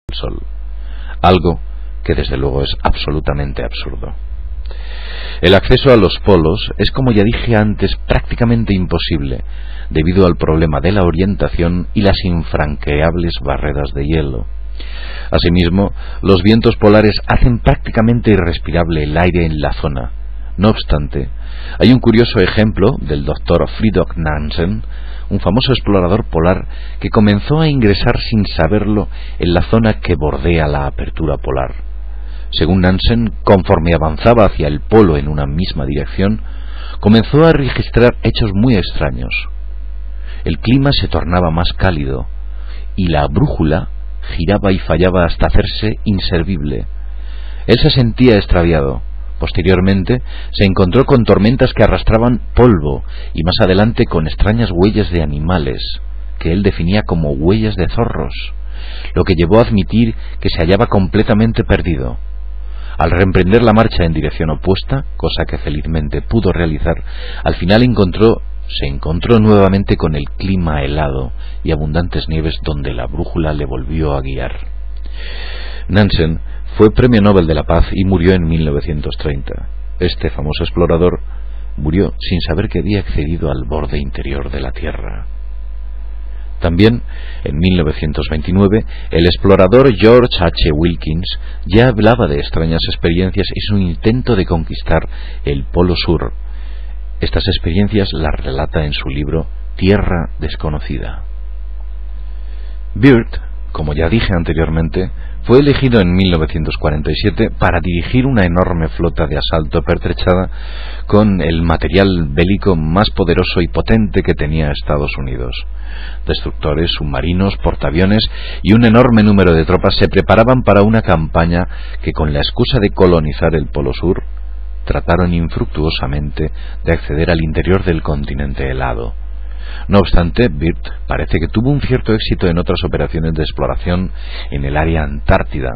del Sol, algo que desde luego es absolutamente absurdo. El acceso a los polos es, como ya dije antes, prácticamente imposible debido al problema de la orientación y las infranqueables barreras de hielo. Asimismo, los vientos polares hacen prácticamente irrespirable el aire en la zona. No obstante, hay un curioso ejemplo del Dr. Fridtjof Nansen, un famoso explorador polar que comenzó a ingresar sin saberlo en la zona que bordea la apertura polar. Según Nansen, conforme avanzaba hacia el polo en una misma dirección, comenzó a registrar hechos muy extraños. El clima se tornaba más cálido y la brújula giraba y fallaba hasta hacerse inservible. Él se sentía extraviado. Posteriormente se encontró con tormentas que arrastraban polvo y más adelante con extrañas huellas de animales, que él definía como huellas de zorros, lo que llevó a admitir que se hallaba completamente perdido. Al reemprender la marcha en dirección opuesta, cosa que felizmente pudo realizar, al final se encontró nuevamente con el clima helado y abundantes nieves donde la brújula le volvió a guiar. Nansen fue Premio Nobel de la Paz y murió en 1930. Este famoso explorador murió sin saber que había accedido al borde interior de la Tierra. También, en 1929, el explorador George H. Wilkins ya hablaba de extrañas experiencias y su intento de conquistar el Polo Sur. Estas experiencias las relata en su libro Tierra Desconocida. Byrd, como ya dije anteriormente, fue elegido en 1947 para dirigir una enorme flota de asalto pertrechada con el material bélico más poderoso y potente que tenía Estados Unidos. Destructores, submarinos, portaaviones y un enorme número de tropas se preparaban para una campaña que, con la excusa de colonizar el Polo Sur, trataron infructuosamente de acceder al interior del continente helado. No obstante, Byrd parece que tuvo un cierto éxito en otras operaciones de exploración en el área antártida,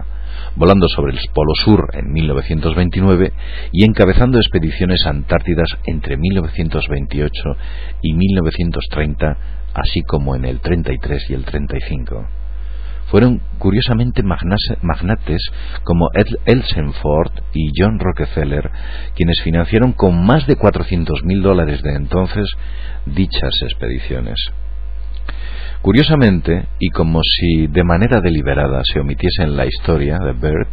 volando sobre el Polo Sur en 1929 y encabezando expediciones antártidas entre 1928 y 1930, así como en el 33 y el 35. Fueron curiosamente magnates como Ed Elsenford y John Rockefeller quienes financiaron con más de $400.000 de entonces dichas expediciones. Curiosamente, y como si de manera deliberada se omitiese en la historia de Byrd,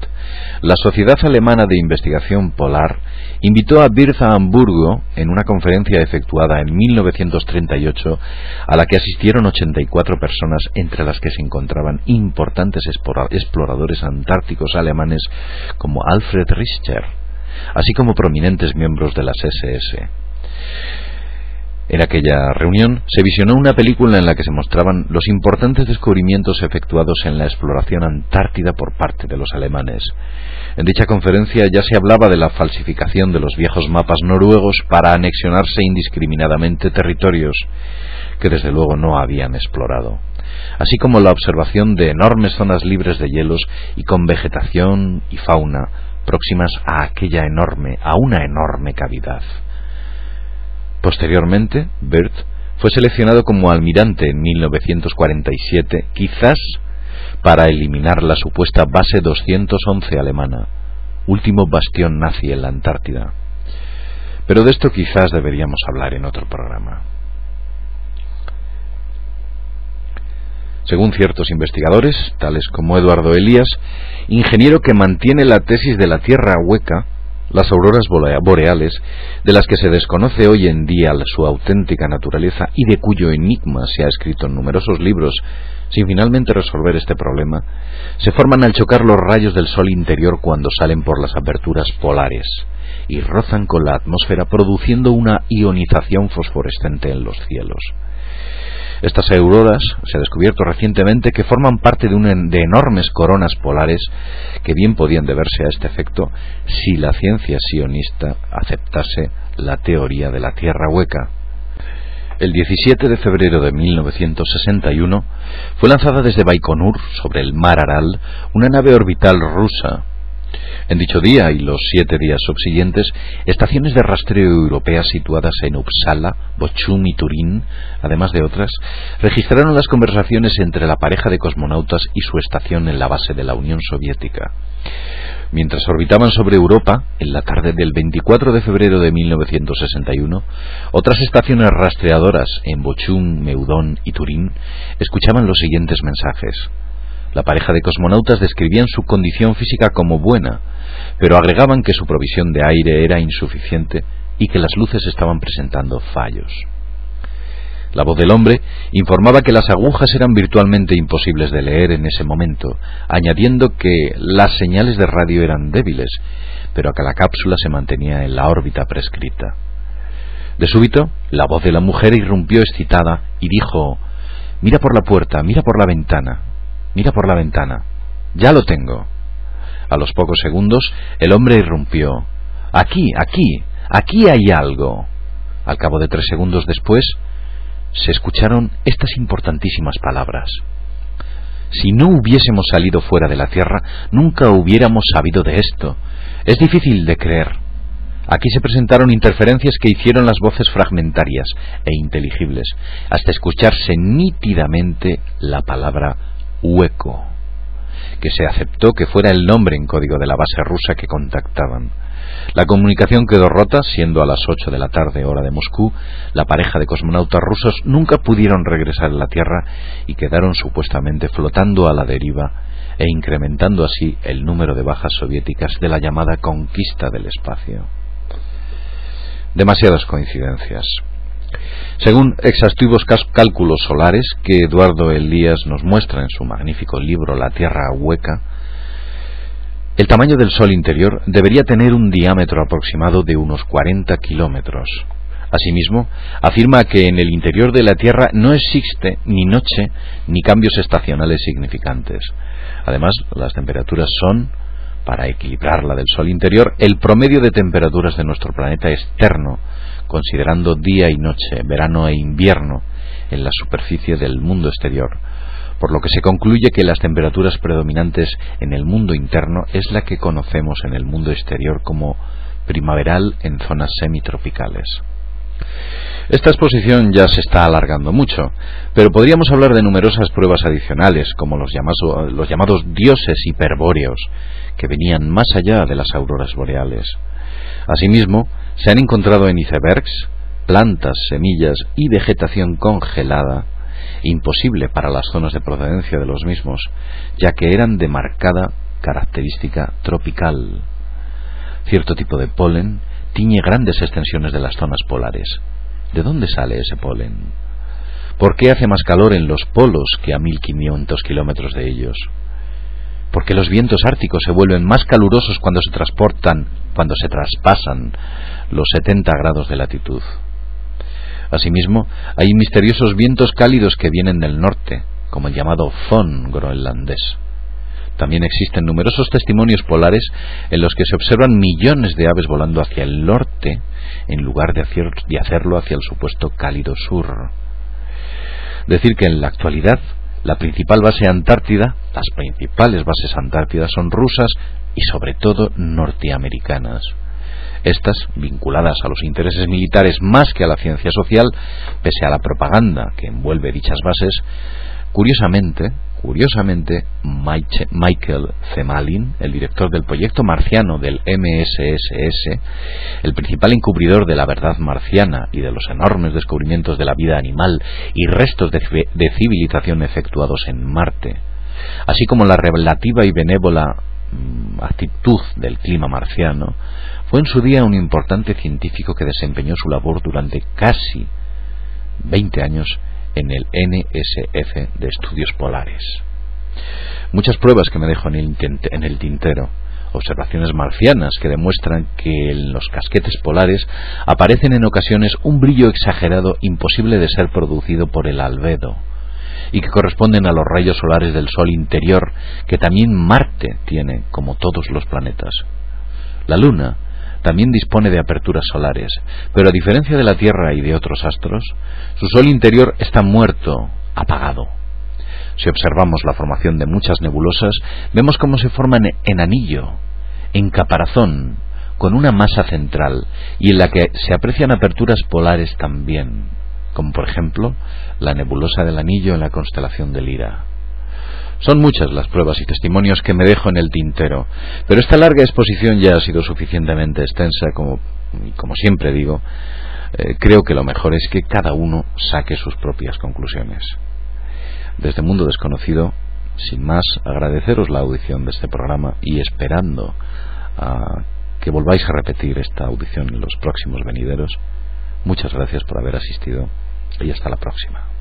la Sociedad Alemana de Investigación Polar invitó a Byrd a Hamburgo en una conferencia efectuada en 1938 a la que asistieron 84 personas, entre las que se encontraban importantes exploradores antárticos alemanes como Alfred Richter, así como prominentes miembros de las SS. En aquella reunión se visionó una película en la que se mostraban los importantes descubrimientos efectuados en la exploración antártida por parte de los alemanes. En dicha conferencia ya se hablaba de la falsificación de los viejos mapas noruegos para anexionarse indiscriminadamente territorios que desde luego no habían explorado, así como la observación de enormes zonas libres de hielos y con vegetación y fauna próximas a una enorme cavidad. Posteriormente, Byrd fue seleccionado como almirante en 1947, quizás para eliminar la supuesta base 211 alemana, último bastión nazi en la Antártida. Pero de esto quizás deberíamos hablar en otro programa. Según ciertos investigadores, tales como Eduardo Elías, ingeniero que mantiene la tesis de la Tierra hueca, las auroras boreales, de las que se desconoce hoy en día su auténtica naturaleza y de cuyo enigma se ha escrito en numerosos libros sin finalmente resolver este problema, se forman al chocar los rayos del Sol interior cuando salen por las aperturas polares y rozan con la atmósfera, produciendo una ionización fosforescente en los cielos. Estas auroras se ha descubierto recientemente que forman parte de enormes coronas polares que bien podían deberse a este efecto si la ciencia sionista aceptase la teoría de la Tierra hueca. El 17 de febrero de 1961 fue lanzada desde Baikonur sobre el mar Aral una nave orbital rusa. En dicho día y los 7 días subsiguientes, estaciones de rastreo europeas situadas en Uppsala, Bochum y Turín, además de otras, registraron las conversaciones entre la pareja de cosmonautas y su estación en la base de la Unión Soviética. Mientras orbitaban sobre Europa, en la tarde del 24 de febrero de 1961, otras estaciones rastreadoras en Bochum, Meudon y Turín escuchaban los siguientes mensajes. La pareja de cosmonautas describían su condición física como buena, pero agregaban que su provisión de aire era insuficiente y que las luces estaban presentando fallos. La voz del hombre informaba que las agujas eran virtualmente imposibles de leer en ese momento, añadiendo que las señales de radio eran débiles, pero que la cápsula se mantenía en la órbita prescrita. De súbito, la voz de la mujer irrumpió excitada y dijo: «Mira por la puerta, mira por la ventana, mira por la ventana. Ya lo tengo». A los pocos segundos, el hombre irrumpió: «Aquí, aquí, aquí hay algo». Al cabo de 3 segundos después, se escucharon estas importantísimas palabras: «Si no hubiésemos salido fuera de la Tierra, nunca hubiéramos sabido de esto. Es difícil de creer». Aquí se presentaron interferencias que hicieron las voces fragmentarias e inteligibles, hasta escucharse nítidamente la palabra hueco, que se aceptó que fuera el nombre en código de la base rusa que contactaban. La comunicación quedó rota, siendo a las 8 de la tarde, hora de Moscú. La pareja de cosmonautas rusos nunca pudieron regresar a la Tierra y quedaron supuestamente flotando a la deriva e incrementando así el número de bajas soviéticas de la llamada conquista del espacio. Demasiadas coincidencias. Según exhaustivos cálculos solares que Eduardo Elías nos muestra en su magnífico libro La Tierra Hueca, el tamaño del Sol interior debería tener un diámetro aproximado de unos 40 kilómetros. Asimismo, afirma que en el interior de la Tierra no existe ni noche ni cambios estacionales significantes. Además, las temperaturas son, para equilibrar la del Sol interior, el promedio de temperaturas de nuestro planeta externo, considerando día y noche, verano e invierno, en la superficie del mundo exterior, por lo que se concluye que las temperaturas predominantes en el mundo interno es la que conocemos en el mundo exterior como primaveral en zonas semitropicales. Esta exposición ya se está alargando mucho, pero podríamos hablar de numerosas pruebas adicionales, como los llamados dioses hiperbóreos, que venían más allá de las auroras boreales. Asimismo, se han encontrado en icebergs, plantas, semillas y vegetación congelada, imposible para las zonas de procedencia de los mismos, ya que eran de marcada característica tropical. Cierto tipo de polen tiñe grandes extensiones de las zonas polares. ¿De dónde sale ese polen? ¿Por qué hace más calor en los polos que a 1500 kilómetros de ellos? ¿Por qué los vientos árticos se vuelven más calurosos cuando se traspasan los 70 grados de latitud? Asimismo, hay misteriosos vientos cálidos que vienen del norte, como el llamado Fon groenlandés. También existen numerosos testimonios polares en los que se observan millones de aves volando hacia el norte en lugar de hacerlo hacia el supuesto cálido sur. Decir que en la actualidad la principal base antártida, las principales bases antártidas son rusas y sobre todo norteamericanas. Estas, vinculadas a los intereses militares más que a la ciencia social, pese a la propaganda que envuelve dichas bases, curiosamente, Michael Zemalin, el director del proyecto marciano del MSSS, el principal encubridor de la verdad marciana y de los enormes descubrimientos de la vida animal y restos de civilización efectuados en Marte, así como la relativa y benévola actitud del clima marciano, fue en su día un importante científico que desempeñó su labor durante casi 20 años en el NSF de Estudios Polares. Muchas pruebas que me dejo en el tintero. Observaciones marcianas que demuestran que en los casquetes polares aparecen en ocasiones un brillo exagerado imposible de ser producido por el albedo, y que corresponden a los rayos solares del Sol interior que también Marte tiene, como todos los planetas. La Luna también dispone de aperturas solares, pero a diferencia de la Tierra y de otros astros, su Sol interior está muerto, apagado. Si observamos la formación de muchas nebulosas, vemos cómo se forman en anillo, en caparazón, con una masa central, y en la que se aprecian aperturas polares también, como por ejemplo la nebulosa del Anillo en la constelación de Lira. Son muchas las pruebas y testimonios que me dejo en el tintero, pero esta larga exposición ya ha sido suficientemente extensa, como siempre digo. Creo que lo mejor es que cada uno saque sus propias conclusiones. Desde Mundo Desconocido, sin más, agradeceros la audición de este programa y esperando a que volváis a repetir esta audición en los próximos venideros. Muchas gracias por haber asistido y hasta la próxima.